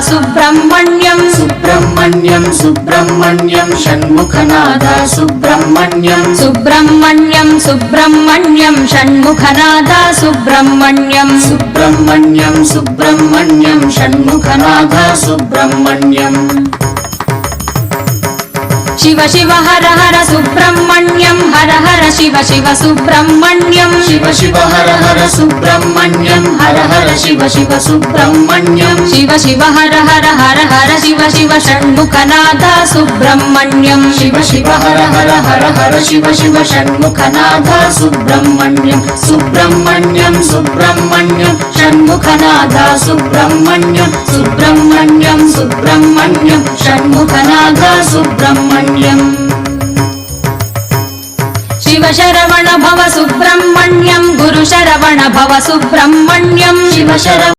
सुब्रह्मण्यं सुब्रह्मण्यं सुब्रह्मण्यं षण्मुखनाथ सुब्रह्मण्यं सुब्रह्मण्यं सुब्रह्मण्यं षण्मुखनाथ सुब्रह्मण्यं सुब्रह्मण्यं सुब्रह्मण्यं षण्मुखनाथ सुब्रह्मण्यं शिव शिव हर हर सुब्रह्मण्यं हर हर शिव शिव सुब्रह्मण्यं शिव शिव हर हर सुब्रह्मण्यं हर हर शिव शिव सुब्रह्मण्यं शिव शिव हर हर हर हर शिव शिव षण्मुखनाथ सुब्रह्मण्यं शिव शिव हर हर हर हर शिव शिव षण्मुखनाथ सुब्रह्मण्यं सुब्रह्मण्यं सुब्रह्मण्यं षण्मुखनाथ सुब्रह्मण्यं सुब्रह्मण्यं सुब्रह्मण्यं षण्मुखनाथ सुब्रह्मण्यं शिव शरवण भव सुब्रह्मण्यं गुरु शरवण भव सुब्रह्मण्यं शिव शरवण